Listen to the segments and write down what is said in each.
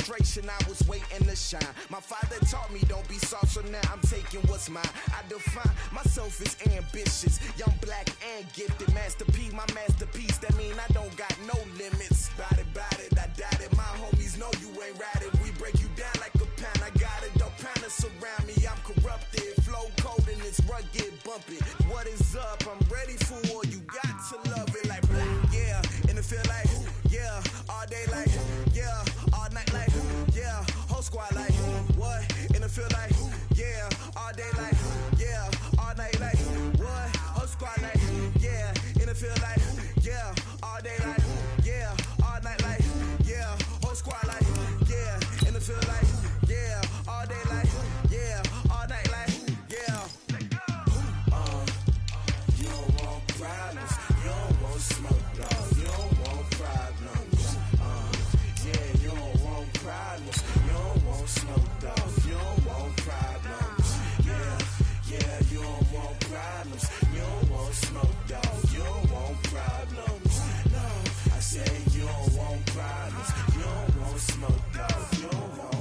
frustration, I was waiting to shine. My father taught me don't be soft, so now I'm taking what's mine. I define myself as ambitious, young, black, and gifted. Master P, my masterpiece, that mean I don't got no limits. Bout it, I doubt it. My homies know you ain't ratted. We break you down like a pound. I got it, don't panic surround me. I'm corrupted, flow cold and it's rugged, bumpy. What is up? I'm ready for war. You got to love it like black, yeah. And it feel like, yeah. All day like, yeah. All night like, yeah. Whole squad like, what? And it feel like, yeah. All day like, yeah. All night like, what? Whole squad like, yeah. And it feel like, yeah. All day like, yeah. All night like, yeah. Whole squad like, yeah. And it feel like, yeah. All day like, yeah. All night like, yeah. You don't want problems. You don't want smoke, dog. You don't want problems. Yeah, you don't want problems. You don't want smoke, dog. You don't want problems. Yeah, you don't want problems. You don't want smoke, dog. You don't want problems. No, I say you don't want problems. You don't want smoke, dog. You don't want.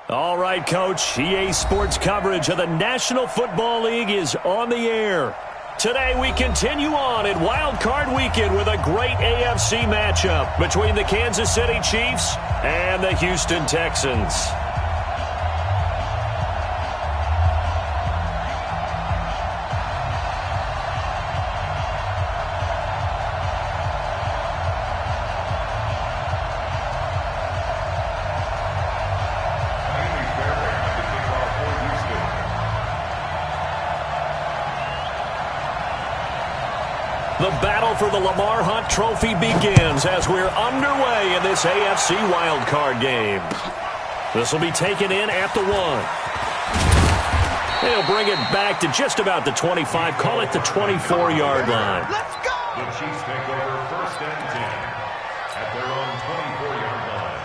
All right, Coach. EA Sports coverage of the National Football League is on the air. Today we continue on in Wild Card Weekend with a great AFC matchup between the Kansas City Chiefs and the Houston Texans. The battle for the Lamar Hunt Trophy begins as we're underway in this AFC wildcard game. This will be taken in at the 1. They'll bring it back to just about the 25, call it the 24-yard line. Let's go! The Chiefs take over 1st and 10 at their own 24-yard line.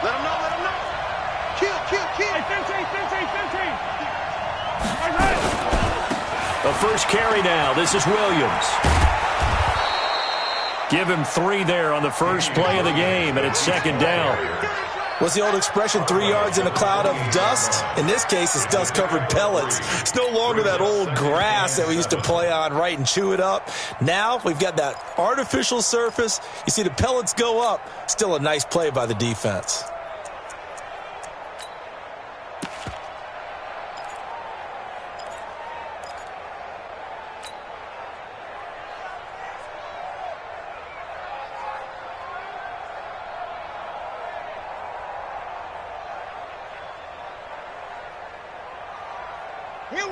Let him know. Kill. Hey, 15. The first carry now. This is Williams. Give him 3 there on the first play of the game, and it's 2nd down. What's the old expression, 3 yards in a cloud of dust? In this case, it's dust-covered pellets. It's no longer that old grass that we used to play on, right, and chew it up. Now we've got that artificial surface. You see the pellets go up. Still a nice play by the defense.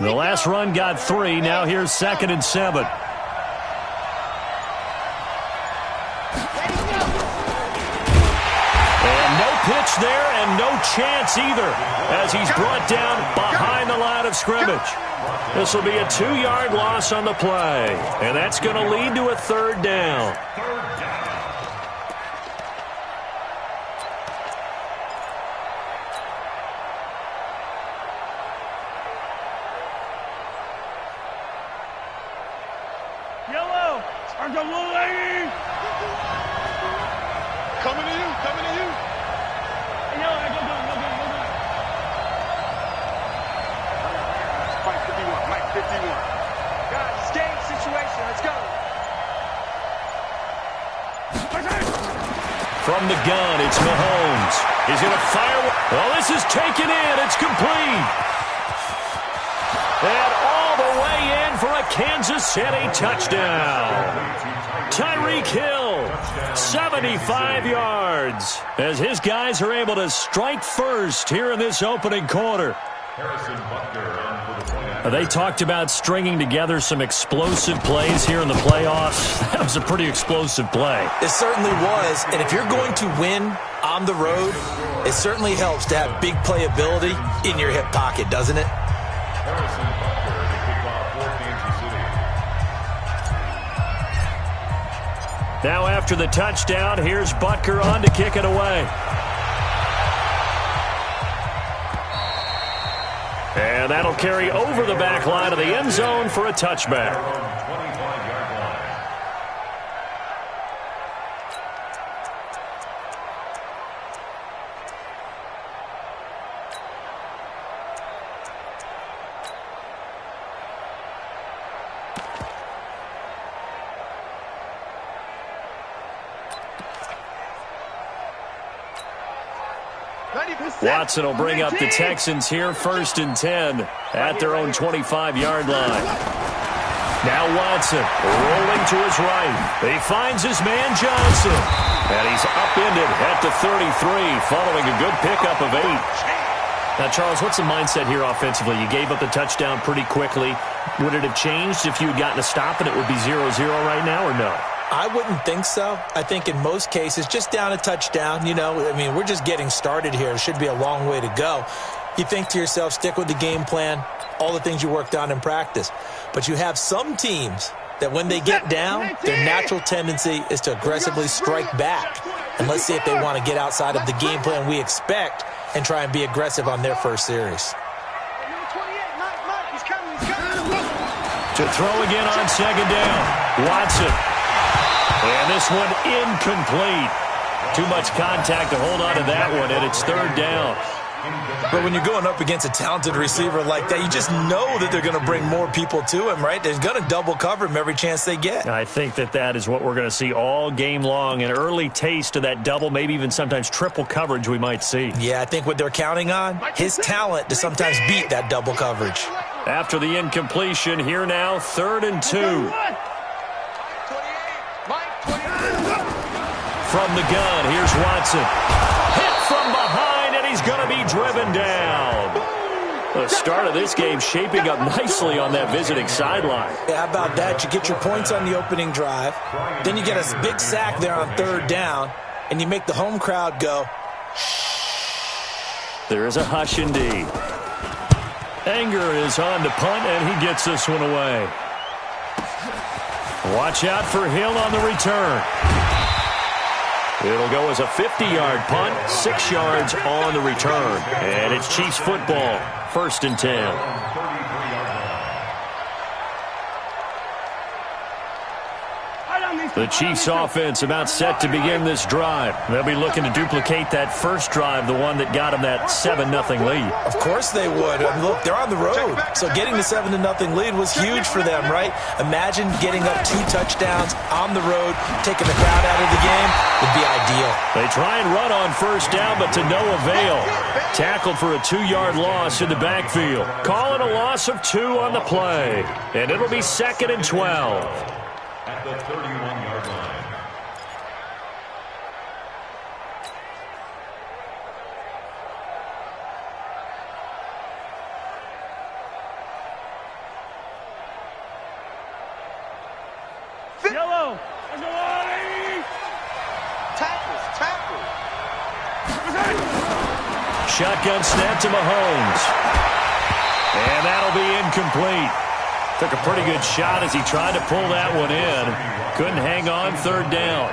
The last run got 3. Now here's 2nd and 7. And no pitch there and no chance either as he's brought down behind the line of scrimmage. This will be a 2-yard loss on the play, and that's going to lead to a 3rd down. Coming to you. Hey, go. Mike 51. Guys, it's game situation. Let's go. From the gun, it's Mahomes. He's going to fire. Well, this is taken in. It's complete. And all the way in for a Kansas City touchdown. Tyreek Hill, 75 yards, as his guys are able to strike first here in this opening quarter. They talked about stringing together some explosive plays here in the playoffs. That was a pretty explosive play. It certainly was. And if you're going to win on the road, it certainly helps to have big playability in your hip pocket, doesn't it? Now after the touchdown, here's Butker on to kick it away. And that'll carry over the back line of the end zone for a touchback. Watson will bring up the Texans here, 1st and 10 at their own 25-yard line. Now Watson rolling to his right. He finds his man Johnson. And he's upended at the 33 following a good pickup of 8. Now, Charles, what's the mindset here offensively? You gave up the touchdown pretty quickly. Would it have changed if you had gotten a stop and it would be 0-0 right now or no? I wouldn't think so. I think in most cases, just down a touchdown, we're just getting started here. It should be a long way to go. You think to yourself, stick with the game plan, all the things you worked on in practice. But you have some teams that when they get down, their natural tendency is to aggressively strike back. And let's see if they want to get outside of the game plan we expect and try and be aggressive on their first series. To throw again on 2nd down, Watson. And this one incomplete. Too much contact to hold on to that one, and it's 3rd down. But when you're going up against a talented receiver like that, you just know that they're going to bring more people to him, right? They're going to double cover him every chance they get. I think that is what we're going to see all game long, an early taste of that double, maybe even sometimes triple coverage we might see. Yeah, I think what they're counting on, his talent to sometimes beat that double coverage. After the incompletion, here now, 3rd and 2. From the gun, here's Watson. Hit from behind, and he's going to be driven down. The start of this game shaping up nicely on that visiting sideline. Yeah, how about that? You get your points on the opening drive. Then you get a big sack there on 3rd down, and you make the home crowd go, shh. There is a hush indeed. Anger is on to punt, and he gets this one away. Watch out for Hill on the return. It'll go as a 50-yard punt, 6 yards on the return. And it's Chiefs football, 1st and 10. The Chiefs offense about set to begin this drive. They'll be looking to duplicate that first drive, the one that got them that 7-0 lead. Of course they would. I mean, look, they're on the road. So getting the 7-0 lead was huge for them, right? Imagine getting up 2 touchdowns on the road, taking the crowd out of the game would be ideal. They try and run on 1st down, but to no avail. Tackled for a 2-yard loss in the backfield. Call it a loss of 2 on the play. And it'll be 2nd and 12. At the 31-yard line. Yellow. Shotgun snap to Mahomes. And that'll be incomplete. Took a pretty good shot as he tried to pull that one in. Couldn't hang on 3rd down.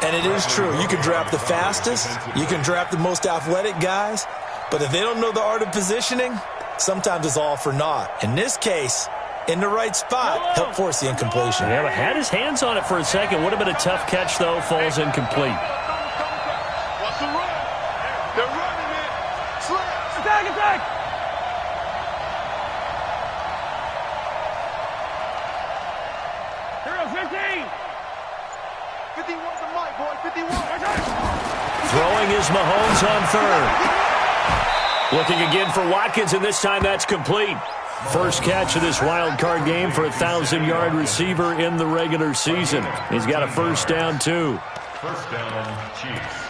And it is true. You can draft the fastest. You can draft the most athletic guys. But if they don't know the art of positioning, sometimes it's all for naught. In this case, in the right spot, helped force the incompletion. Yeah, but had his hands on it for a second. Would have been a tough catch, though. Falls incomplete. What's the run? They're running it. Slip. Attack. Throwing is Mahomes on 3rd. Looking again for Watkins, and this time that's complete. First catch of this wild card game for a 1,000-yard receiver in the regular season. He's got a 1st down, too. 1st down, Chiefs.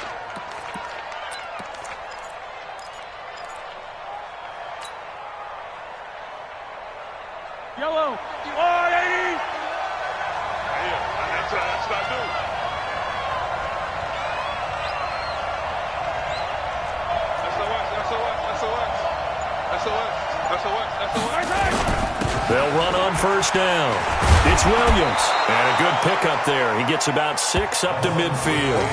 on first down. It's Williams. And a good pickup there. He gets about 6 up to midfield.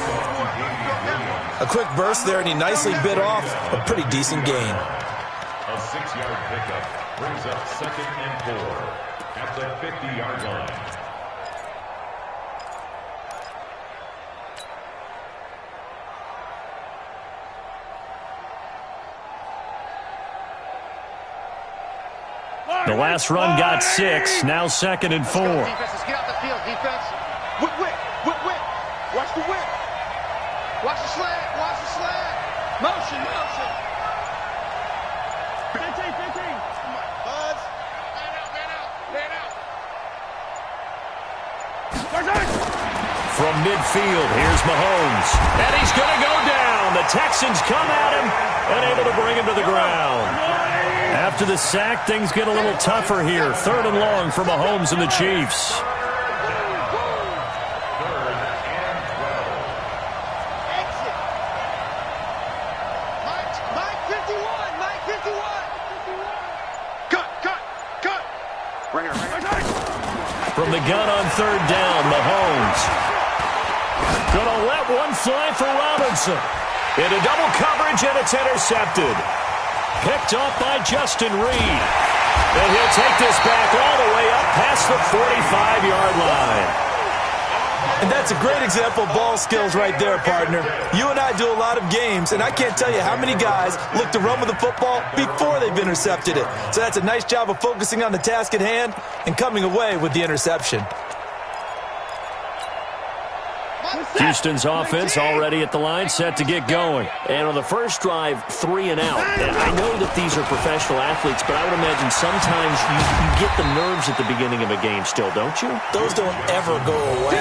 A quick burst there, and he nicely bit off a pretty decent gain. A 6-yard pickup brings up 2nd and 4 at the 50-yard line. The last run got 6. Now 2nd and 4. Defense, get out the field, defense. Whip, whip, whip, whip. Watch the whip. Watch the slant, watch the slant. Motion, motion. 15, 15. Come on, Buzz. Man out, man out, man out. From midfield, here's Mahomes. And he's going to go down. The Texans come at him and able to bring him to the ground. After the sack, things get a little tougher here. 3rd and long for Mahomes and the Chiefs. 3rd and 12. Exit. Mike 51, Mike 51. Cut. Bring her. From the gun on 3rd down, Mahomes. Gonna let one fly for Robinson. Into double coverage, and it's intercepted. Picked off by Justin Reed. And he'll take this back all the way up past the 45-yard line. And that's a great example of ball skills right there, partner. You and I do a lot of games, and I can't tell you how many guys look to run with the football before they've intercepted it. So that's a nice job of focusing on the task at hand and coming away with the interception. Houston's offense already at the line, set to get going. And on the first drive, 3 and out. And I know that these are professional athletes, but I would imagine sometimes you get the nerves at the beginning of a game still, don't you? Those don't ever go away.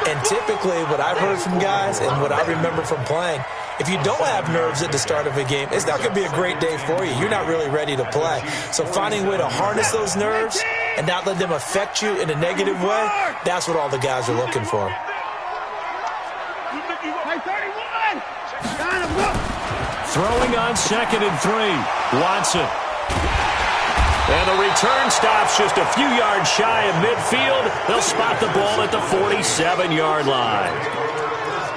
And typically what I've heard from guys and what I remember from playing, if you don't have nerves at the start of a game, it's not going to be a great day for you. You're not really ready to play. So finding a way to harness those nerves and not let them affect you in a negative way, that's what all the guys are looking for. Throwing on 2nd and 3. Watson. And the return stops just a few yards shy of midfield. They'll spot the ball at the 47-yard line.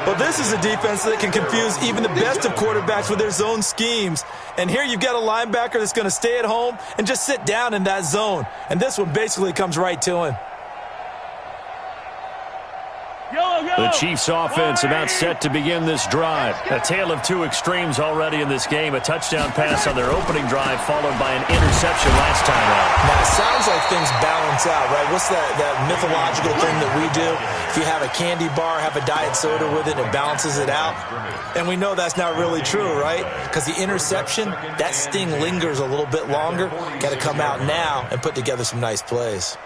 Well, this is a defense that can confuse even the best of quarterbacks with their zone schemes. And here you've got a linebacker that's going to stay at home and just sit down in that zone. And this one basically comes right to him. The Chiefs offense about set to begin this drive. A tale of 2 extremes already in this game. A touchdown pass on their opening drive followed by an interception last time out. Now, it sounds like things balance out, right? What's that mythological thing that we do? If you have a candy bar, have a diet soda with it, it balances it out. And we know that's not really true, right? Because the interception, that sting lingers a little bit longer. Got to come out now and put together some nice plays.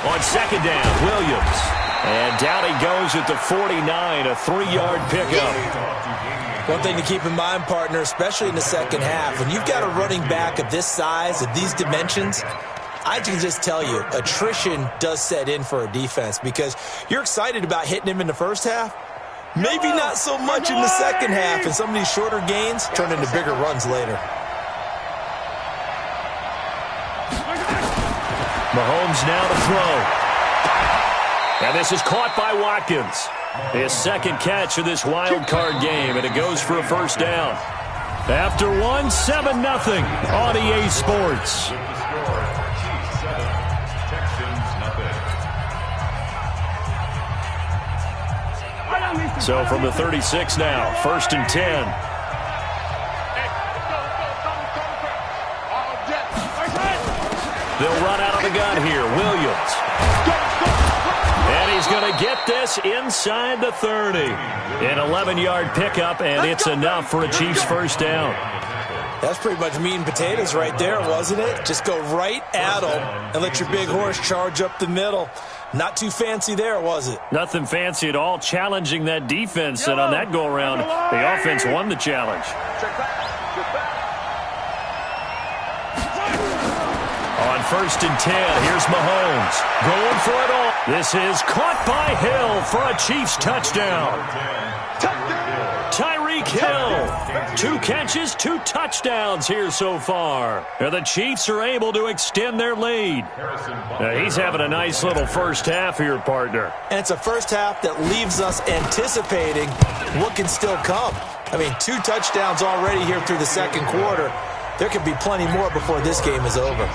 On 2nd down, Williams. And down he goes at the 49, a 3-yard pickup. One thing to keep in mind, partner, especially in the second half, when you've got a running back of this size, of these dimensions, I can just tell you, attrition does set in for a defense because you're excited about hitting him in the first half. Maybe not so much in the second half, and some of these shorter gains turn into bigger runs later. Mahomes now to throw. And this is caught by Watkins. His 2nd catch of this wild card game, and it goes for a first down. After 1, 7-0 on EA Sports. So from the 36 now, 1st and 10. They'll run out of the gun here. Williams. And he's going to get this inside the 30. An 11-yard pickup, and it's enough for a Chiefs first down. That's pretty much meat and potatoes right there, wasn't it? Just go right at them and let your big horse charge up the middle. Not too fancy there, was it? Nothing fancy at all, challenging that defense, and on that go-around, the offense won the challenge. On 1st and 10, here's Mahomes going for it all. This is caught by Hill for a Chiefs touchdown. Tyreek Hill, 2 catches, 2 touchdowns here so far. And the Chiefs are able to extend their lead. He's having a nice little first half here, partner. And it's a first half that leaves us anticipating what can still come. I mean, 2 touchdowns already here through the second quarter. There could be plenty more before this game is over.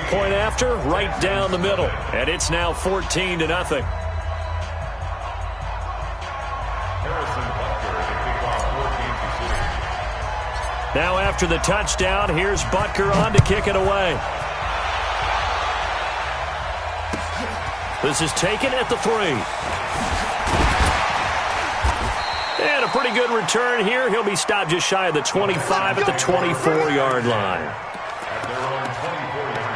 Point after, right down the middle. And it's now 14-0. Now after the touchdown, here's Butker on to kick it away. This is taken at the 3. And a pretty good return here. He'll be stopped just shy of the 25 at the 24-yard line. At their own 24-yard line.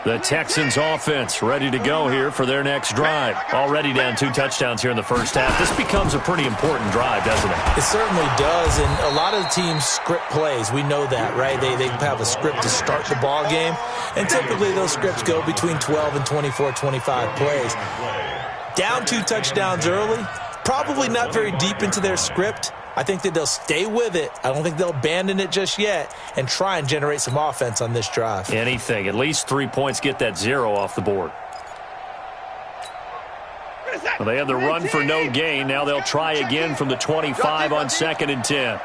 The Texans offense ready to go here for their next drive. Already down 2 touchdowns here in the first half. This becomes a pretty important drive, doesn't it? It certainly does, and a lot of the teams script plays. We know that, right? They have a script to start the ball game, and typically those scripts go between 12 and 24, 25 plays. Down 2 touchdowns early, probably not very deep into their script. I think that they'll stay with it. I don't think they'll abandon it just yet and try and generate some offense on this drive. Anything. At least 3 points, get that 0 off the board. Well, they had the run for no gain. Now they'll try again from the 25 on 2nd and 10.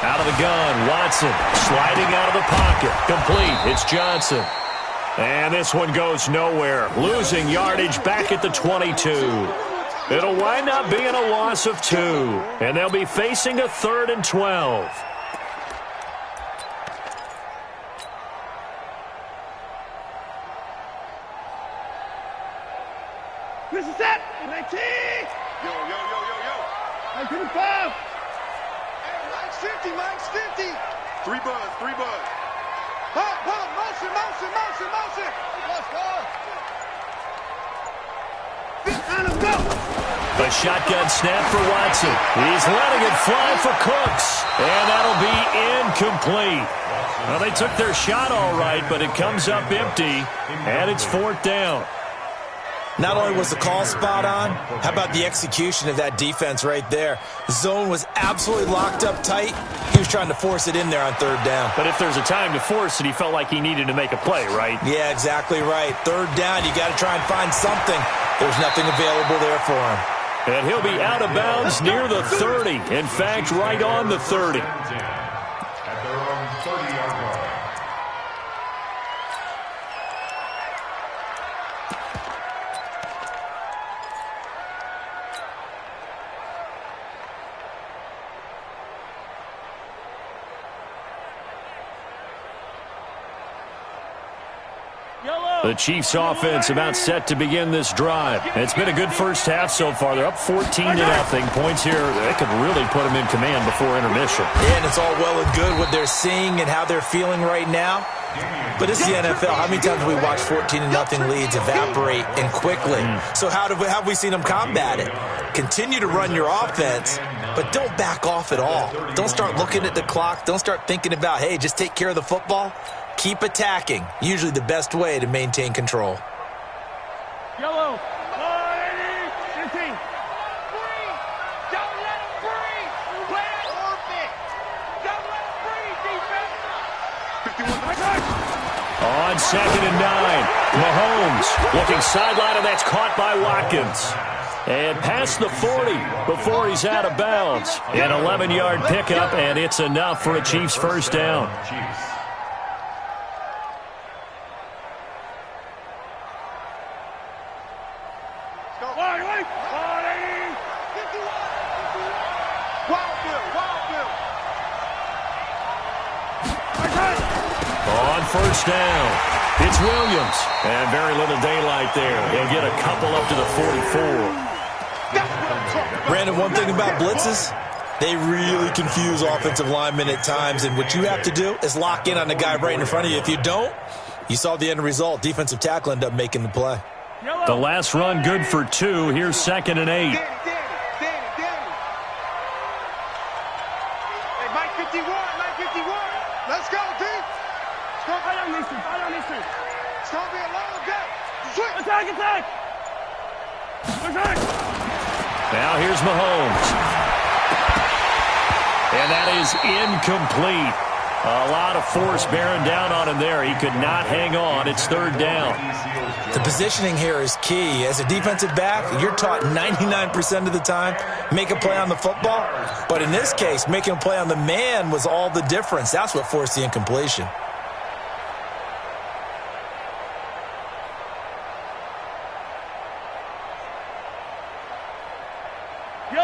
Out of the gun, Watson sliding out of the pocket. Complete. It's Johnson. And this one goes nowhere. Losing yardage back at the 22. It'll wind up being a loss of 2. And they'll be facing a 3rd and 12. This is it. 19. Yo. 19-5. Hey, Mike's 50. 3 buzz. Motion. Let's go. A shotgun snap for Watson. He's letting it fly for Cooks. And that'll be incomplete. Well, they took their shot all right, but it comes up empty, and it's 4th down. Not only was the call spot on, how about the execution of that defense right there? The zone was absolutely locked up tight. He was trying to force it in there on 3rd down. But if there's a time to force it, he felt like he needed to make a play, right? Yeah, exactly right. 3rd down, you got to try and find something. There's nothing available there for him. And he'll be out of bounds near the 30. In fact, right on the 30. At their own 30-yard line. The Chiefs offense about set to begin this drive. It's been a good first half so far. They're up 14-0. Points here, they could really put them in command before intermission. And it's all well and good what they're seeing and how they're feeling right now. But it's the NFL. How many times have we watched 14-0 leads evaporate and quickly? So how have we seen them combat it? Continue to run your offense, but don't back off at all. Don't start looking at the clock. Don't start thinking about, hey, just take care of the football. Keep attacking. Usually the best way to maintain control. Yellow. 15. Don't let him breathe. Play it. Don't let him breathe, defense. 51. On 2nd and 9, Mahomes looking sideline, and that's caught by Watkins. And past the 40 before he's out of bounds. An 11-yard pickup, and it's enough for a Chiefs first down. On first down. It's Williams. And very little daylight there. They'll get a couple up to the 44. Brandon, one thing about blitzes, they really confuse offensive linemen at times, and what you have to do is lock in on the guy right in front of you. If you don't, you saw the end result. Defensive tackle ended up making the play. The last run good for 2. Here's 2nd and 8. Hey, Mike 51, Mike 51. Let's go, D. It's going to be a long day. Attack. Now here's Mahomes. And that is incomplete. A lot of force bearing down on him there. He could not hang on. It's 3rd down. The positioning here is key. As a defensive back, you're taught 99% of the time, make a play on the football. But in this case, making a play on the man was all the difference. That's what forced the incompletion.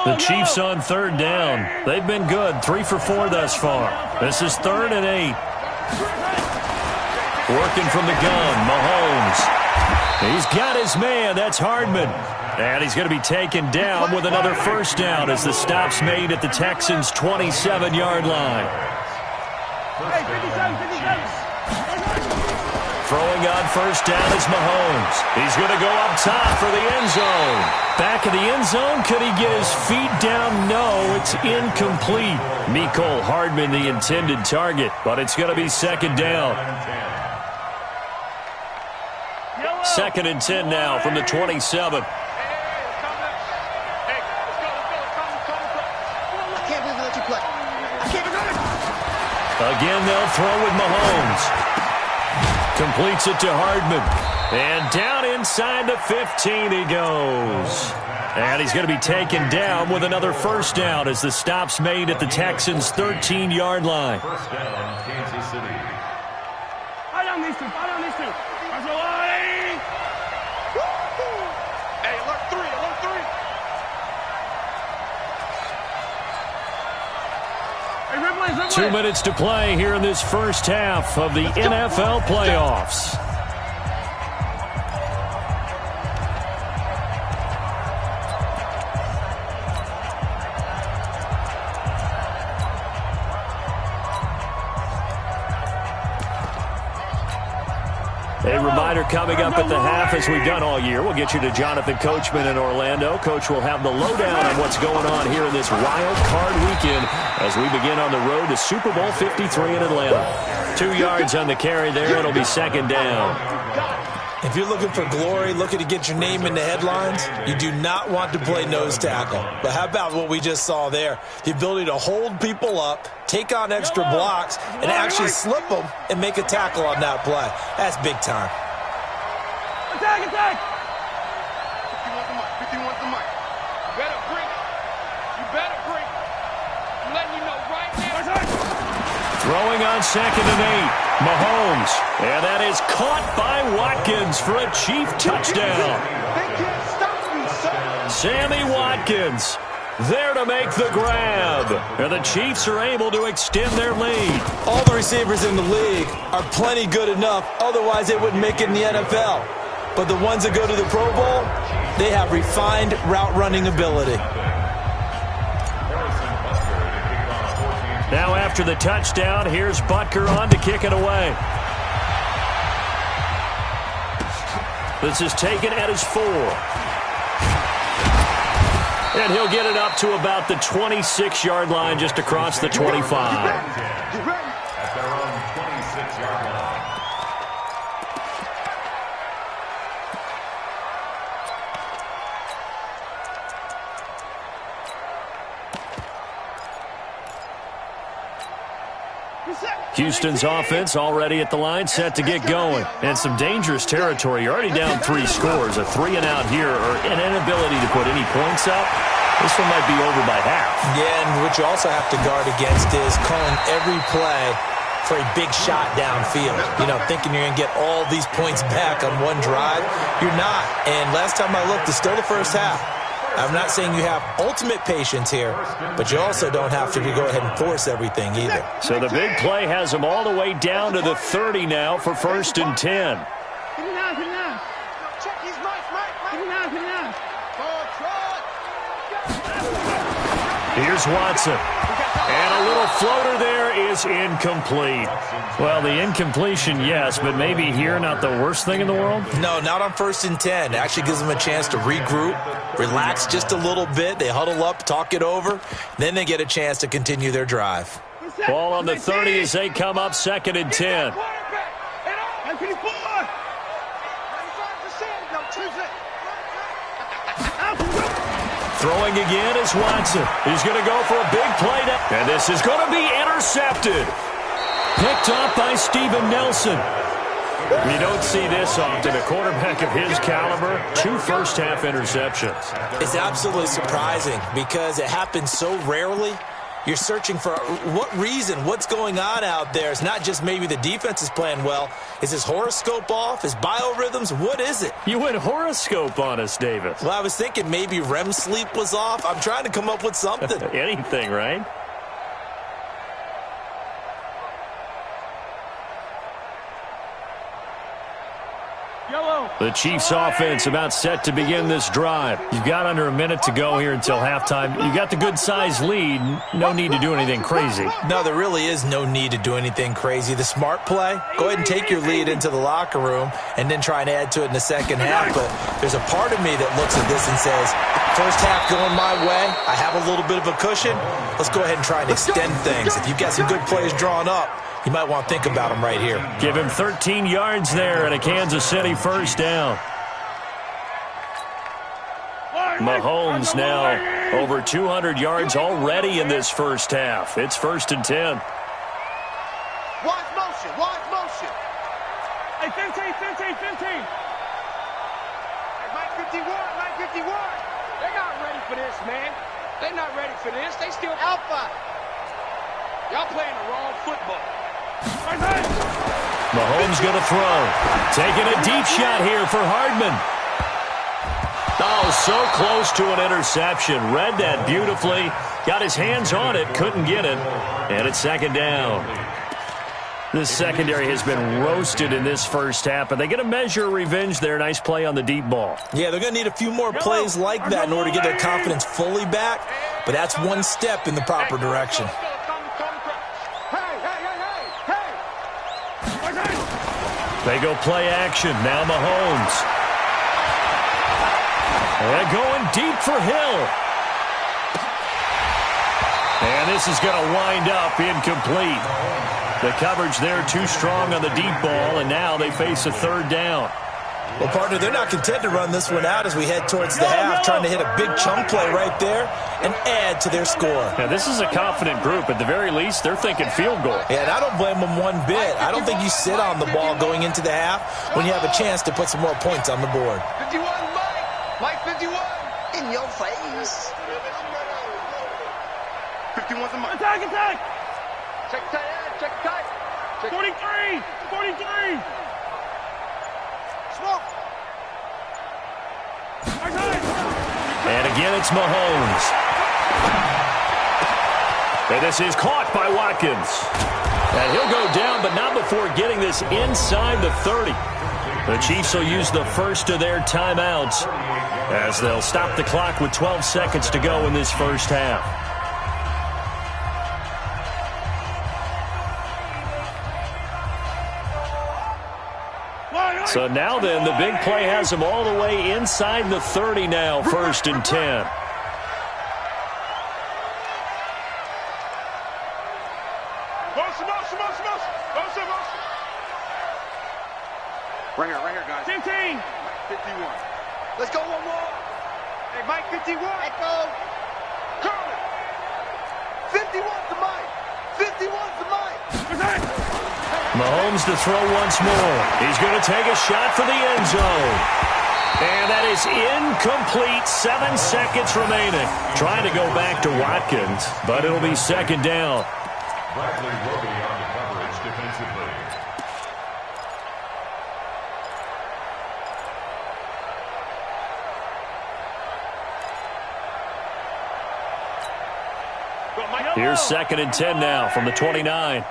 The Chiefs on 3rd down. They've been good. 3 for 4 thus far. This is 3rd and 8. Working from the gun, Mahomes. He's got his man. That's Hardman. And he's going to be taken down with another first down as the stop's made at the Texans' 27-yard line. Throwing on first down is Mahomes. He's going to go up top for the end zone. Back of the end zone. Could he get his feet down? No, it's incomplete. Mecole Hardman, the intended target, but it's going to be 2nd down. 2nd and 10 now from the 27. Again, they'll throw with Mahomes. Completes it to Hardman. And down inside the 15 he goes. And he's going to be taken down with another first down as the stop's made at the Texans' 13-yard line. First down, Kansas City. Hey, alert 3. 2 minutes to play here in this first half of the NFL playoffs. A reminder coming up at the half, as we've done all year. We'll get you to Jonathan Coachman in Orlando. Coach will have the lowdown on what's going on here in this wild card weekend as we begin on the road to Super Bowl 53 in Atlanta. 2 yards on the carry there. It'll be 2nd down. If you're looking for glory, looking to get your name in the headlines, you do not want to play nose tackle. But how about what we just saw there? The ability to hold people up, take on extra blocks, and actually slip them and make a tackle on that play. That's big time. Attack! 51 the mic. You better bring it. I'm letting you know right now. Throwing on 2nd and 8. Mahomes. And that is caught by Watkins for a Chief touchdown. They can't stop me, son. Sammy Watkins there to make the grab. And the Chiefs are able to extend their lead. All the receivers in the league are plenty good enough. Otherwise, they wouldn't make it in the NFL. But the ones that go to the Pro Bowl, they have refined route running ability. Now after the touchdown, here's Butker on to kick it away. This is taken at his 4. And he'll get it up to about the 26-yard line, just across the 25. At their own 26-yard line. Houston's offense already at the line, set to get going. And some dangerous territory. You're already down 3 scores. A 3-and-out here, or an inability to put any points up. This one might be over by half. Yeah, and what you also have to guard against is calling every play for a big shot downfield. You know, thinking you're going to get all these points back on one drive. You're not. And last time I looked, it's still the first half. I'm not saying you have ultimate patience here, but you also don't have to go ahead and force everything either. So the big play has them all the way down to the 30 now for 1st and 10. Here's Watson. And a little floater there is incomplete. Well, the incompletion, yes, but maybe here not the worst thing in the world? No, not on 1st and 10. It actually gives them a chance to regroup, relax just a little bit. They huddle up, talk it over. Then they get a chance to continue their drive. Ball on the 30 as they come up 2nd and 10. Throwing again is Watson. He's going to go for a big play. And this is going to be intercepted. Picked up by Steven Nelson. You don't see this often. A quarterback of his caliber, 2 first-half interceptions. It's absolutely surprising because it happens so rarely. You're searching for what reason, what's going on out there. It's not just maybe the defense is playing well. Is his horoscope off? His biorhythms? What is it? You went horoscope on us, Davis. Well, I was thinking maybe REM sleep was off. I'm trying to come up with something. Anything, right? The Chiefs offense about set to begin this drive. You've got under a minute to go here until halftime. You got the good-sized lead. No need to do anything crazy. No, there really is no need to do anything crazy. The smart play, go ahead and take your lead into the locker room and then try and add to it in the second half. But there's a part of me that looks at this and says, first half going my way, I have a little bit of a cushion. Let's go ahead and try and extend things. If you've got some good plays drawn up, you might want to think about them right here. Give him 13 yards there and a Kansas City first down. Mahomes now over 200 yards already in this first half. It's 1st and 10. Watch motion, watch motion. Hey, 15. Hey, Mike 51, Mike 51. They're not ready for this, man. They're not ready for this. They still alpha. Y'all playing the wrong football. Mahomes going to throw. Taking a deep shot here for Hardman. Oh, so close to an interception. Read that beautifully. Got his hands on it. Couldn't get it. And it's 2nd down. This secondary has been roasted in this first half, but they get a measure of revenge there. Nice play on the deep ball. Yeah, they're going to need a few more plays like that in order to get their confidence fully back, but that's one step in the proper direction. They go play action. Now Mahomes. And going deep for Hill. And this is going to wind up incomplete. The coverage there too strong on the deep ball, and now they face a 3rd down. Well, partner, they're not content to run this one out as we head towards the half, trying to hit a big chunk play right there and add to their score. Now, this is a confident group. At the very least, they're thinking field goal. Yeah, and I don't blame them one bit. I don't think you sit on the ball going into the half when you have a chance to put some more points on the board. 51, Mike 51. In your face. 51's a Mike. Attack! Check tight. 43. Smoke. And again, it's Mahomes. And this is caught by Watkins. And he'll go down, but not before getting this inside the 30. The Chiefs will use the first of their timeouts as they'll stop the clock with 12 seconds to go in this first half. So now then, the big play has them all the way inside the 30 now, 1st and 10. Right here, guys. 15. 51. Let's go one more. Hey, Mike 51. Echo. Curly. 51's the Mike. 51's the Mike. Mahomes to throw once more. He's going to take a shot for the end zone. And that is incomplete. 7 seconds remaining. Trying to go back to Watkins, but it'll be 2nd down. Bradley Roby on the coverage defensively. Here's 2nd and 10 now from the 29.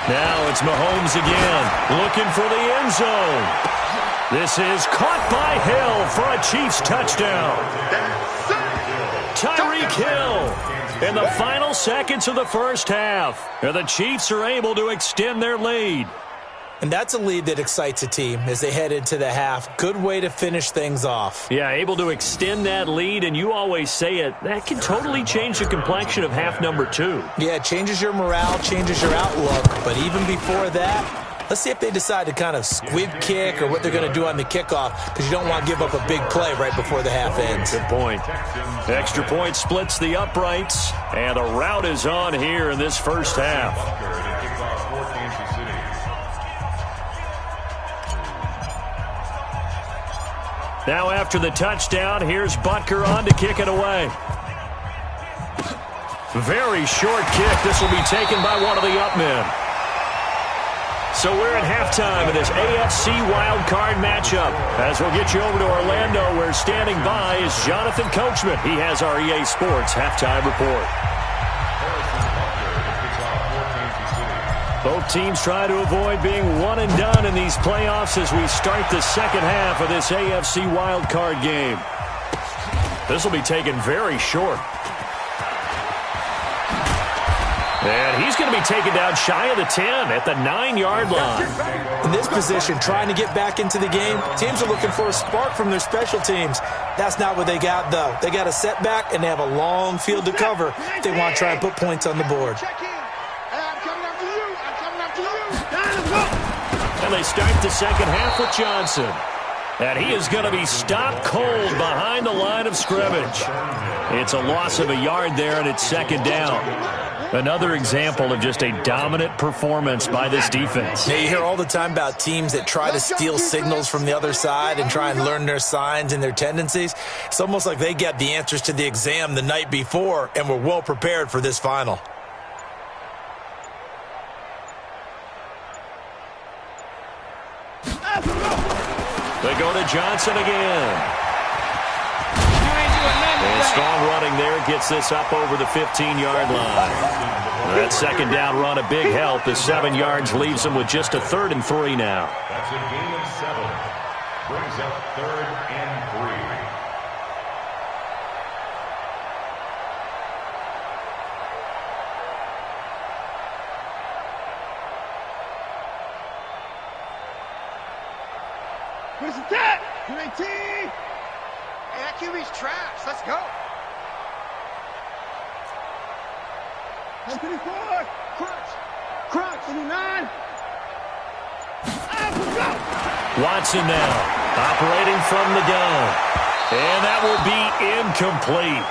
Now it's Mahomes again, looking for the end zone. This is caught by Hill for a Chiefs touchdown. Tyreek Hill in the final seconds of the first half. And the Chiefs are able to extend their lead. And that's a lead that excites a team as they head into the half. Good way to finish things off. Yeah, able to extend that lead, and you always say it, that can totally change the complexion of half number 2. Yeah, it changes your morale, changes your outlook. But even before that, let's see if they decide to kind of squib kick or what they're going to do on the kickoff, because you don't want to give up a big play right before the half ends. Good point. Extra point splits the uprights, and the route is on here in this first half. Now after the touchdown, here's Butker on to kick it away. Very short kick. This will be taken by one of the up men. So we're at halftime of this AFC wildcard matchup. As we'll get you over to Orlando, where standing by is Jonathan Coachman. He has our EA Sports halftime report. Both teams try to avoid being one and done in these playoffs as we start the second half of this AFC wildcard game. This will be taken very short. And he's going to be taken down shy of the 10 at the 9-yard line. In this position, trying to get back into the game, teams are looking for a spark from their special teams. That's not what they got, though. They got a setback, and they have a long field to cover if they want to try and put points on the board. And they start the second half with Johnson. And he is going to be stopped cold behind the line of scrimmage. It's a loss of a yard there, and it's second down. Another example of just a dominant performance by this defense. Now, you hear all the time about teams that try to steal signals from the other side and try and learn their signs and their tendencies. It's almost like they get the answers to the exam the night before and were well prepared for this final. They go to Johnson again. And strong running there gets this up over the 15-yard line. That second down run a big help. The 7 yards leaves them with just a 3rd and 3 now. That's a gain of 7. Brings up 3rd and 3. Where's the tap? 19! Hey, that QB's trash. Let's go. 134. Crunch. 29. Watson now, operating from the gun. And that will be incomplete.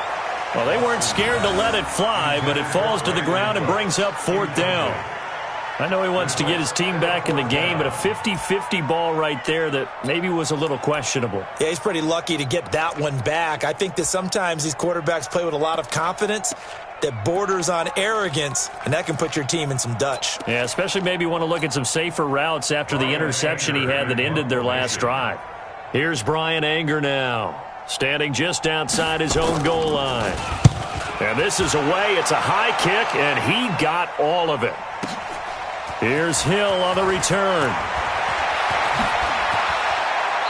Well, they weren't scared to let it fly, but it falls to the ground and brings up 4th down. I know he wants to get his team back in the game, but a 50-50 ball right there that maybe was a little questionable. Yeah, he's pretty lucky to get that one back. I think that sometimes these quarterbacks play with a lot of confidence that borders on arrogance, and that can put your team in some Dutch. Yeah, especially maybe want to look at some safer routes after the interception he had that ended their last drive. Here's Brian Anger now, standing just outside his own goal line. And this is away. It's a high kick, and he got all of it. Here's Hill on the return.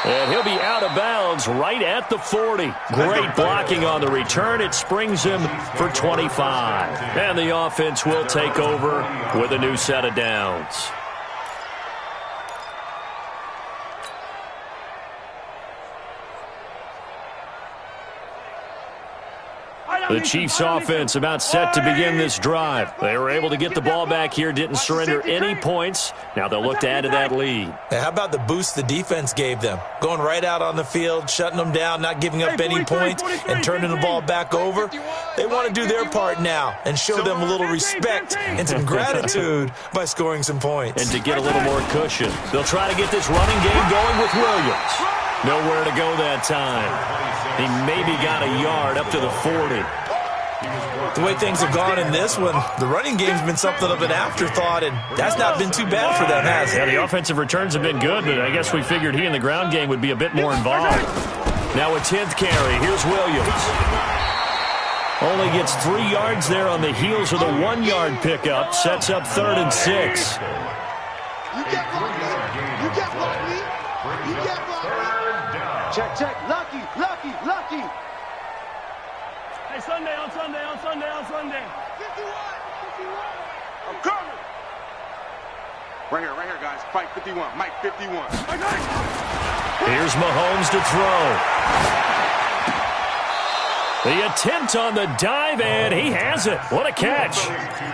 And he'll be out of bounds right at the 40. Great blocking on the return. It springs him for 25. And the offense will take over with a new set of downs. The Chiefs offense about set to begin this drive. They were able to get the ball back here, didn't surrender any points. Now they'll look to add to that lead. Now, how about the boost the defense gave them? Going right out on the field, shutting them down, not giving up any points, and turning the ball back over. They want to do their part now and show them a little respect and some gratitude by scoring some points. And to get a little more cushion, they'll try to get this running game going with Williams. Nowhere to go that time. He maybe got a yard up to the 40. The way things have gone in this one, the running game's been something of an afterthought, and that's not been too bad for them, has it? Yeah, the offensive returns have been good, but I guess we figured he in the ground game would be a bit more involved. Now a 10th carry. Here's Williams. Only gets 3 yards there on the heels of the 1-yard pickup. Sets up 3rd and 6. You can't block me. You can't block me. You can't block me. Check, check. Lucky, lucky, lucky. Hey, Sunday, on Sunday, on Sunday, on Sunday. 51. I'm coming. Right here, guys. Fight 51. Mike 51. Here's Mahomes to throw. The attempt on the dive, and he has it. What a catch.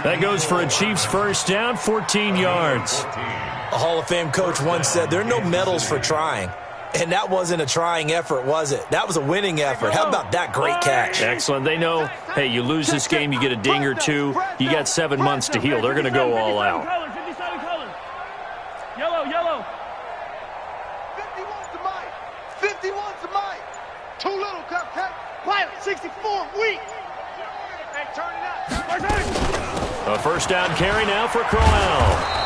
That goes for a Chiefs first down, 14 yards. A Hall of Fame coach once said there are no medals for trying. And that wasn't a trying effort, was it? That was a winning effort. How about that great catch? Excellent. They know, hey, you lose this game, you get a ding or two. You got 7 months to heal. They're going to go all out. 57 colors. Yellow, yellow. 51's to Mike. 51's to Mike. Too little, cupcake. Pilot, 64, weak. Hey, turn it up. A first down carry now for Crowell.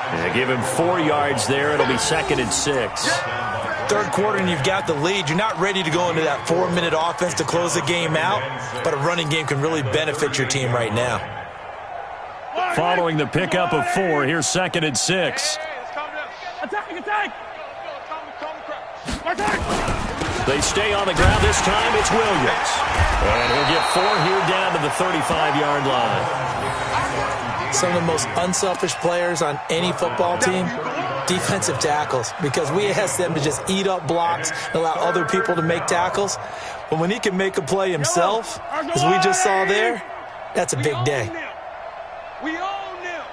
Yeah, give him 4 yards there. It'll be 2nd and 6. Third quarter and you've got the lead. You're not ready to go into that 4-minute offense to close the game out, but a running game can really benefit your team right now. Following the pickup of 4, here's 2nd and 6. Attack, attack. They stay on the ground. This time it's Williams. And he'll get 4 here down to the 35-yard line. Some of the most unselfish players on any football team, defensive tackles, because we ask them to just eat up blocks and allow other people to make tackles. But when he can make a play himself, as we just saw there, that's a big day. We own them.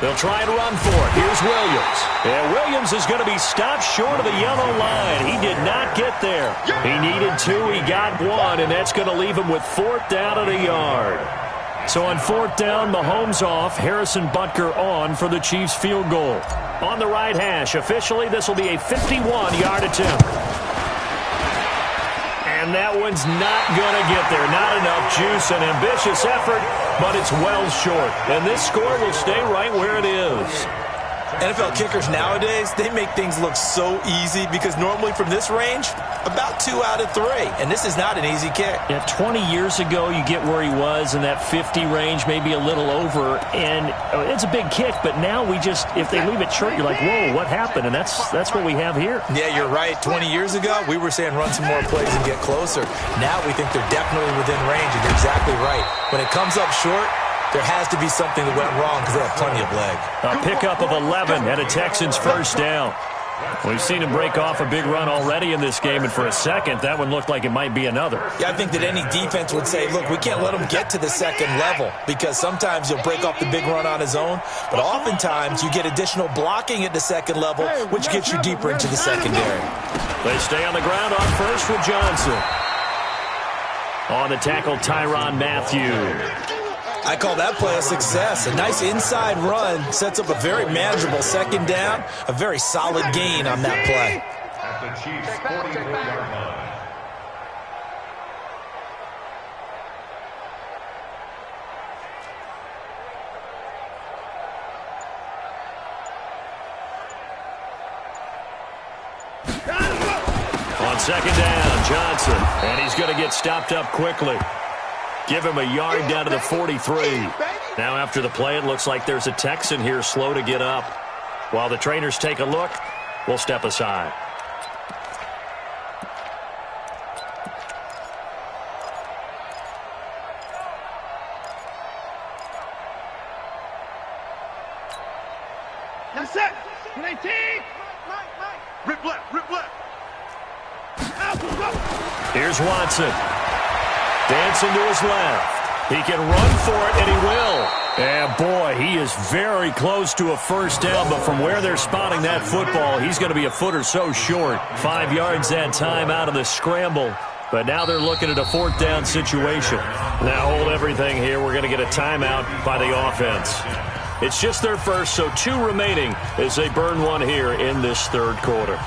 They'll try and run for it. Here's Williams. And Williams is going to be stopped short of the yellow line. He did not get there. He needed 2. He got 1, and that's going to leave him with 4th down at a yard. So on 4th down, Mahomes off, Harrison Butker on for the Chiefs field goal. On the right hash, officially this will be a 51-yard attempt. And that one's not going to get there. Not enough juice, an ambitious effort, but it's well short. And this score will stay right where it is. NFL kickers nowadays, they make things look so easy because normally from this range, about 2 out of 3. And this is not an easy kick. Yeah, 20 years ago, you get where he was in that 50 range, maybe a little over. And it's a big kick, but now we just, if they leave it short, you're like, whoa, what happened? And that's what we have here. Yeah, you're right. 20 years ago, we were saying run some more plays and get closer. Now we think they're definitely within range, and you're exactly right. When it comes up short, there has to be something that went wrong because they have plenty of leg. A pickup of 11 and a Texans first down. We've seen him break off a big run already in this game, and for a second, that one looked like it might be another. Yeah, I think that any defense would say, look, we can't let him get to the second level because sometimes he'll break off the big run on his own, but oftentimes you get additional blocking at the second level, which gets you deeper into the secondary. They stay on the ground on first with Johnson. On the tackle, Tyrann Mathieu. I call that play a success. A nice inside run sets up a very manageable second down, a very solid gain on that play. At the Chiefs' 44-yard line. On second down, Johnson. And he's going to get stopped up quickly. Give him a yard down to the 43. Now after the play, it looks like there's a Texan here slow to get up. While the trainers take a look, we'll step aside. That's it. 19. Rip left, rip left. Here's Watson. Dancing to his left. He can run for it, and he will. And, boy, he is very close to a first down, but from where they're spotting that football, he's going to be a foot or so short. 5 yards that time out of the scramble. But now they're looking at a 4th down situation. Now hold everything here. We're going to get a timeout by the offense. It's just their first, so 2 remaining as they burn one here in this third quarter.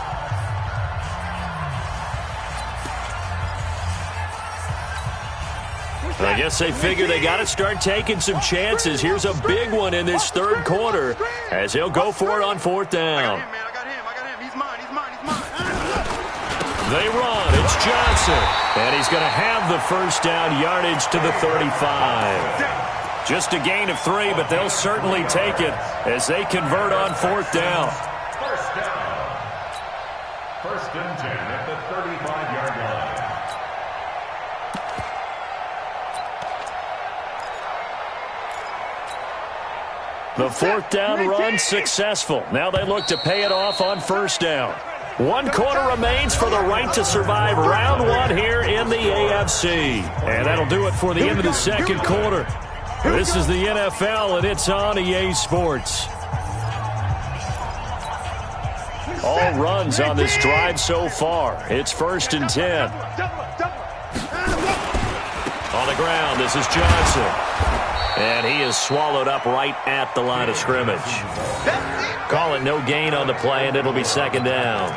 I guess they figure they got to start taking some chances. Here's a big one in this third quarter as he'll go for it on 4th down. I got him, man. I got him. He's mine. He's mine. He's mine. They run. It's Johnson. And he's going to have the first down, yardage to the 35. Just a gain of 3, but they'll certainly take it as they convert on 4th down. First down. 1st and 10 at the 35-yard line. The 4th down run successful. Now they look to pay it off on 1st down. 1 quarter remains for the right to survive round 1 here in the AFC. And that'll do it for the end of the 2nd quarter. This is the NFL, and it's on EA Sports. All runs on this drive so far. It's 1st and 10. On the ground, this is Johnson. And he is swallowed up right at the line of scrimmage. Call it no gain on the play, and it'll be 2nd down.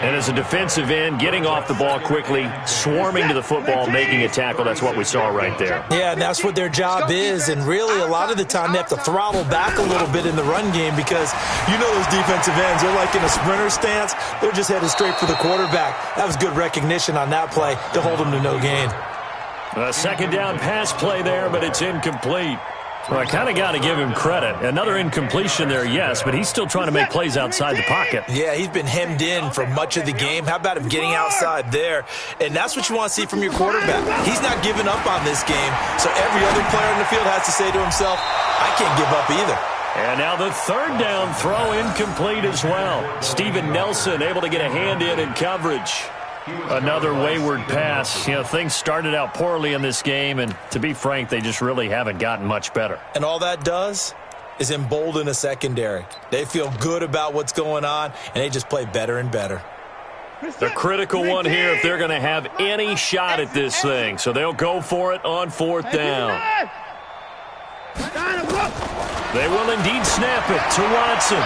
And as a defensive end, getting off the ball quickly, swarming to the football, making a tackle, that's what we saw right there. Yeah, and that's what their job is. And really, a lot of the time, they have to throttle back a little bit in the run game because you know those defensive ends, they're like in a sprinter stance. They're just headed straight for the quarterback. That was good recognition on that play to hold them to no gain. A 2nd down pass play there, but it's incomplete. Well, I kind of got to give him credit. Another incompletion there, yes, but he's still trying to make plays outside the pocket. Yeah, he's been hemmed in for much of the game. How about him getting outside there? And that's what you want to see from your quarterback. He's not giving up on this game, so every other player in the field has to say to himself, I can't give up either. And now the 3rd down throw incomplete as well. Steven Nelson able to get a hand in coverage. Another wayward pass. You know, things started out poorly in this game, and to be frank, they just really haven't gotten much better. And all that does is embolden a secondary. They feel good about what's going on, and they just play better and better. The critical one here if they're going to have any shot at this thing. So they'll go for it on 4th down. They will indeed snap it to Watson.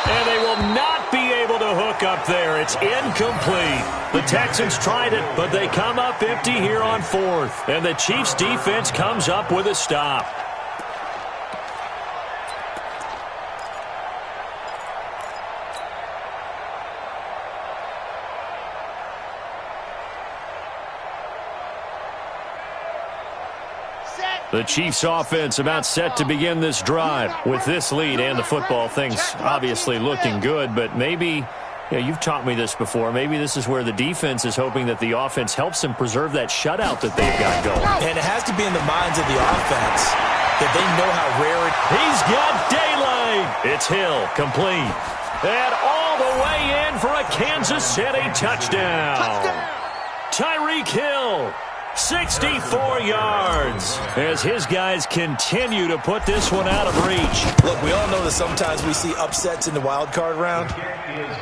And they will not be able to hook up there. It's incomplete. The Texans tried it, but they come up empty here on 4th. And the Chiefs' defense comes up with a stop. The Chiefs' offense about set to begin this drive. With this lead and the football, things obviously looking good, but maybe, you've taught me this before, maybe this is where the defense is hoping that the offense helps them preserve that shutout that they've got going. And it has to be in the minds of the offense that they know how rare it is. He's got daylight. It's Hill, complete. And all the way in for a Kansas City touchdown. Tyreek Hill. 64 yards as his guys continue to put this one out of reach. Look, we all know that sometimes we see upsets in the wild card round,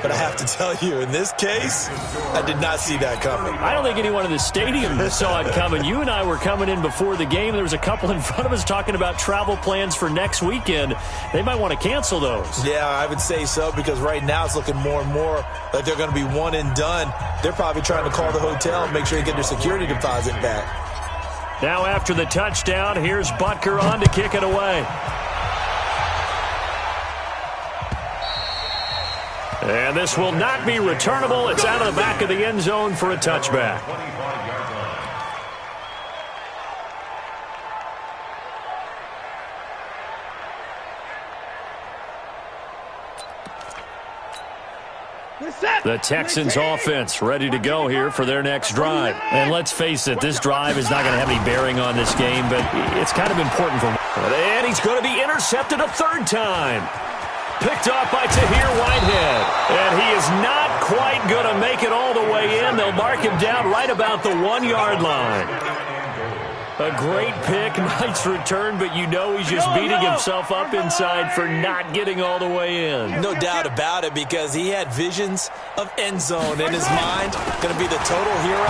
but I have to tell you, in this case, I did not see that coming. I don't think anyone in the stadium saw it coming. You and I were coming in before the game. There was a couple in front of us talking about travel plans for next weekend. They might want to cancel those. Yeah, I would say so, because right now it's looking more and more like they're going to be one and done. They're probably trying to call the hotel and make sure they get their security deposit back. Now after the touchdown, here's Butker on to kick it away. And this will not be returnable. It's out of the back of the end zone for a touchback. The Texans offense ready to go here for their next drive. And let's face it, this drive is not going to have any bearing on this game, but it's kind of important for... And he's going to be intercepted a 3rd time. Picked off by Tahir Whitehead. And he is not quite going to make it all the way in. They'll mark him down right about the 1-yard line. A great pick, nice return, but you know he's just beating himself up inside for not getting all the way in. No doubt about it, because he had visions of end zone in his mind. Going to be the total hero.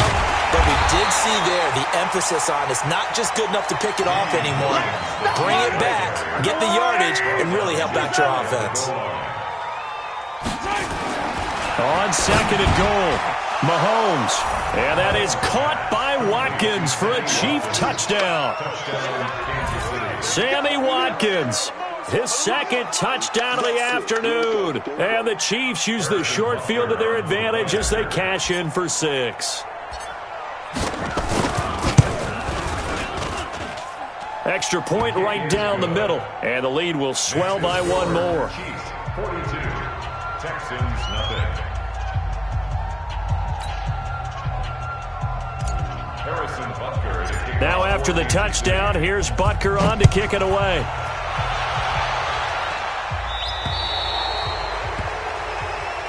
But we did see there the emphasis on it's not just good enough to pick it off anymore. Bring it back, get the yardage, and really help out your offense. On 2nd and goal, Mahomes. And that is caught by Watkins for a Chief touchdown. Sammy Watkins, his second touchdown of the afternoon. And the Chiefs use the short field to their advantage as they cash in for 6. Extra point right down the middle, and the lead will swell by one more. Chiefs 42, Texans nothing. Harrison Butker. Now after the touchdown, here's Butker on to kick it away.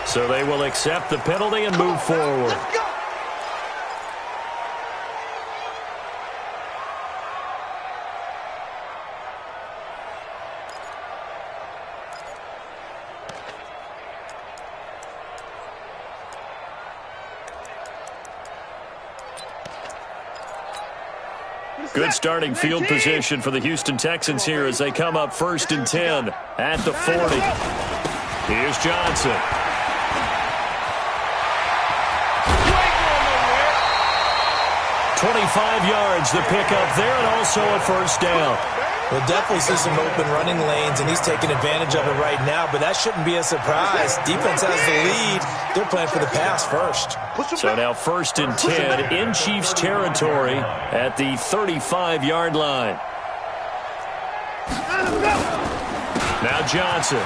So they will accept the penalty and move forward. Good starting field position for the Houston Texans here as they come up 1st and 10 at the 40. Here's Johnson. "25 yards the pickup there, and also a first down." We'll definitely see some open running lanes, and he's taking advantage of it right now, but that shouldn't be a surprise. Defense has the lead. They're playing for the pass first. So now 1st and 10 in Chiefs territory at the 35-yard line. Now Johnson.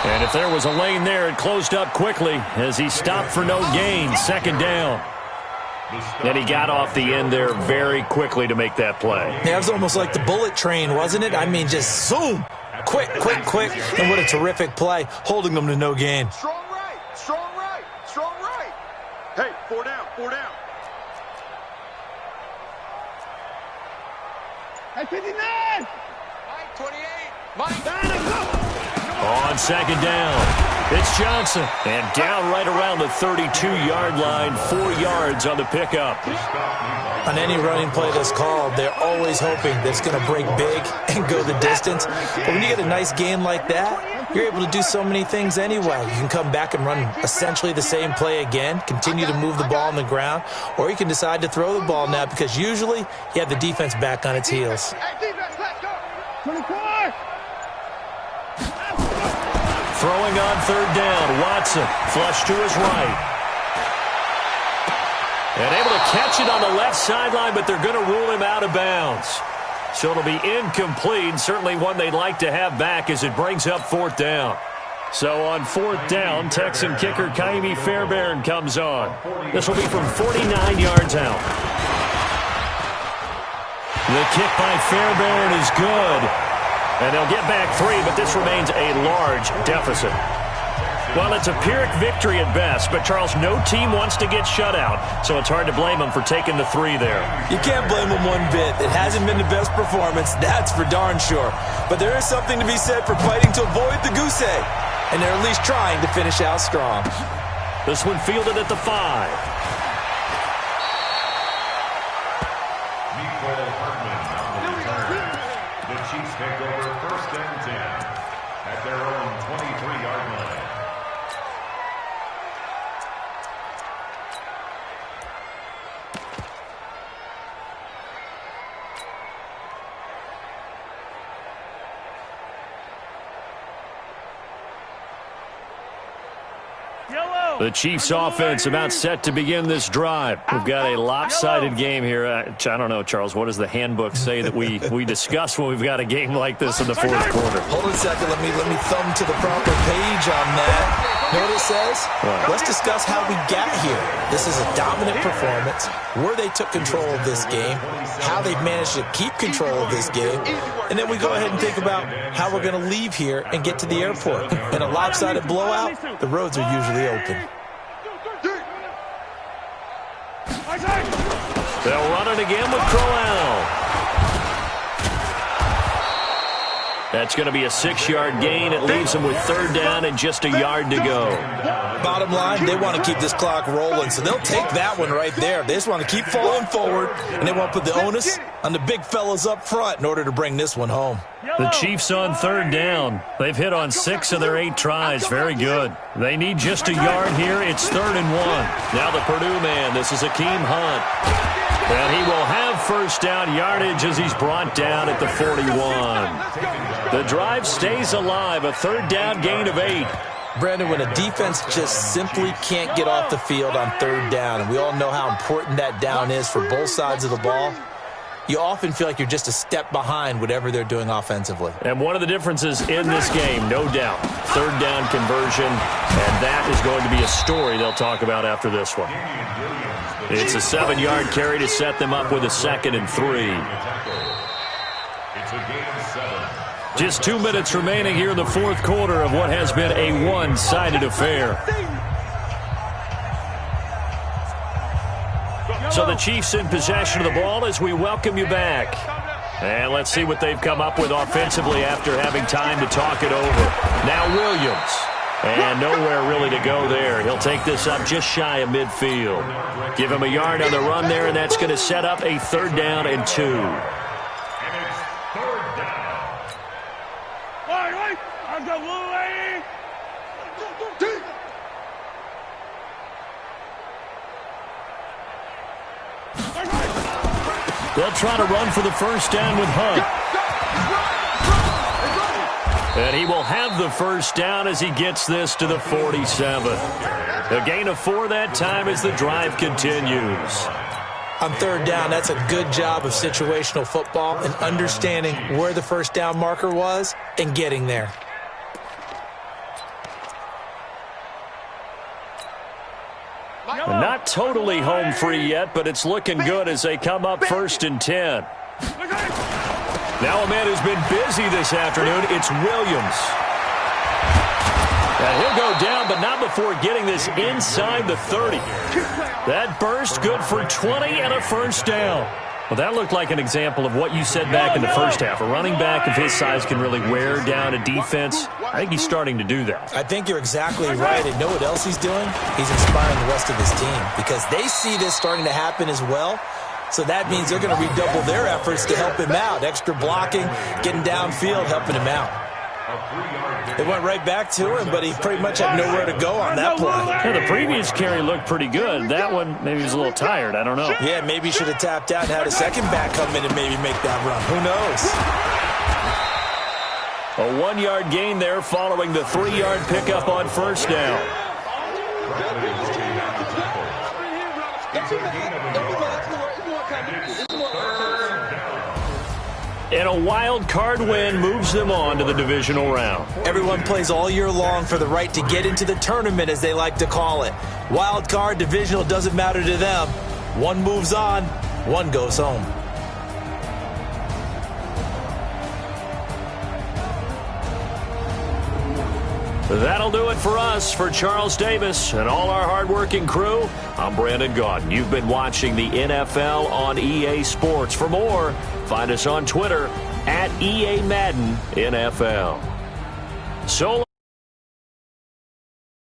And if there was a lane there, it closed up quickly as he stopped for no gain. 2nd down. And he got off the end there very quickly to make that play. Yeah, it was almost like the bullet train, wasn't it? I mean, just zoom. Quick, quick, quick. And what a terrific play, holding them to no gain. Strong right, strong right, strong right. Hey, 4 down, 4 down. Hey, 59! Mike, 28. Mike. On 2nd down, it's Johnson. And down right around the 32-yard line, 4 yards on the pickup. On any running play that's called, they're always hoping that it's going to break big and go the distance. But when you get a nice game like that, you're able to do so many things anyway. You can come back and run essentially the same play again, continue to move the ball on the ground, or you can decide to throw the ball now because usually you have the defense back on its heels. Hey, defense, let's go. 24! Throwing on 3rd down, Watson, flush to his right. And able to catch it on the left sideline, but they're going to rule him out of bounds. So it'll be incomplete, certainly one they'd like to have back as it brings up 4th down. So on 4th down, Texan kicker Kaimi Fairbairn comes on. This will be from 49 yards out. The kick by Fairbairn is good. And they'll get back 3, but this remains a large deficit. Well, it's a Pyrrhic victory at best, but, Charles, no team wants to get shut out, so it's hard to blame them for taking the 3 there. You can't blame them one bit. It hasn't been the best performance, that's for darn sure. But there is something to be said for fighting to avoid the goose egg, and they're at least trying to finish out strong. This one fielded at the 5. Chiefs take over 1st and 10 at their own 23-yard line. The Chiefs offense about set to begin this drive. We've got a lopsided game here. I don't know, Charles, what does the handbook say that we discuss when we've got a game like this in the 4th quarter? Hold on a second. Let me thumb to the proper page on that. Know what it says? What? Let's discuss how we got here. This is a dominant performance, where they took control of this game, how they've managed to keep control of this game, and then we go ahead and think about how we're going to leave here and get to the airport. In a lopsided blowout, the roads are usually open. They'll run it again with Crowell. That's going to be a 6-yard gain. It leaves them with 3rd down and just a yard to go. Bottom line, they want to keep this clock rolling, so they'll take that one right there. They just want to keep falling forward, and they want to put the onus on the big fellas up front in order to bring this one home. The Chiefs on 3rd down. They've hit on 6 of their 8 tries. Very good. They need just a yard here. It's 3rd and 1. Now the Purdue man. This is Akeem Hunt. And he will have first down yardage as he's brought down at the 41. The drive stays alive, a third down gain of 8. Brandon, when a defense just simply can't get off the field on third down, and we all know how important that down is for both sides of the ball, you often feel like you're just a step behind whatever they're doing offensively. And one of the differences in this game, no doubt, third down conversion, and that is going to be a story they'll talk about after this one. It's a 7-yard carry to set them up with a 2nd and 3. It's a gain of 7. Just 2 minutes remaining here in the fourth quarter of what has been a one-sided affair. So the Chiefs in possession of the ball as we welcome you back. And let's see what they've come up with offensively after having time to talk it over. Now Williams. And nowhere really to go there. He'll take this up just shy of midfield. Give him a yard on the run there, and that's going to set up a 3rd down and 2. And it's 3rd down. They'll try to run for the first down with Hunt. And he will have the first down as he gets this to the 47. A gain of 4 that time as the drive continues. On third down, that's a good job of situational football and understanding where the first down marker was and getting there. Not totally home free yet, but it's looking good as they come up 1st and 10. Now a man who's been busy this afternoon, it's Williams. And he'll go down, but not before getting this inside the 30. That burst good for 20 and a first down. Well, that looked like an example of what you said back in the first half. A running back of his size can really wear down a defense. I think he's starting to do that. I think you're exactly right. And know what else he's doing? He's inspiring the rest of his team because they see this starting to happen as well. So that means they're going to redouble their efforts to help him out. Extra blocking, getting downfield, helping him out. They went right back to him, but he pretty much had nowhere to go on that play. Yeah, the previous carry looked pretty good. That one, maybe he was a little tired. I don't know. Yeah, maybe he should have tapped out and had a second back come in and maybe make that run. Who knows? A 1-yard gain there following the 3-yard pickup on first down. And a wild card win moves them on to the divisional round. Everyone plays all year long for the right to get into the tournament, as they like to call it. Wild card, divisional, doesn't matter to them. One moves on, one goes home. That'll do it for us. For Charles Davis and all our hardworking crew, I'm Brandon Gaudin. You've been watching the NFL on EA Sports. For more, find us on Twitter @EA Madden NFL. So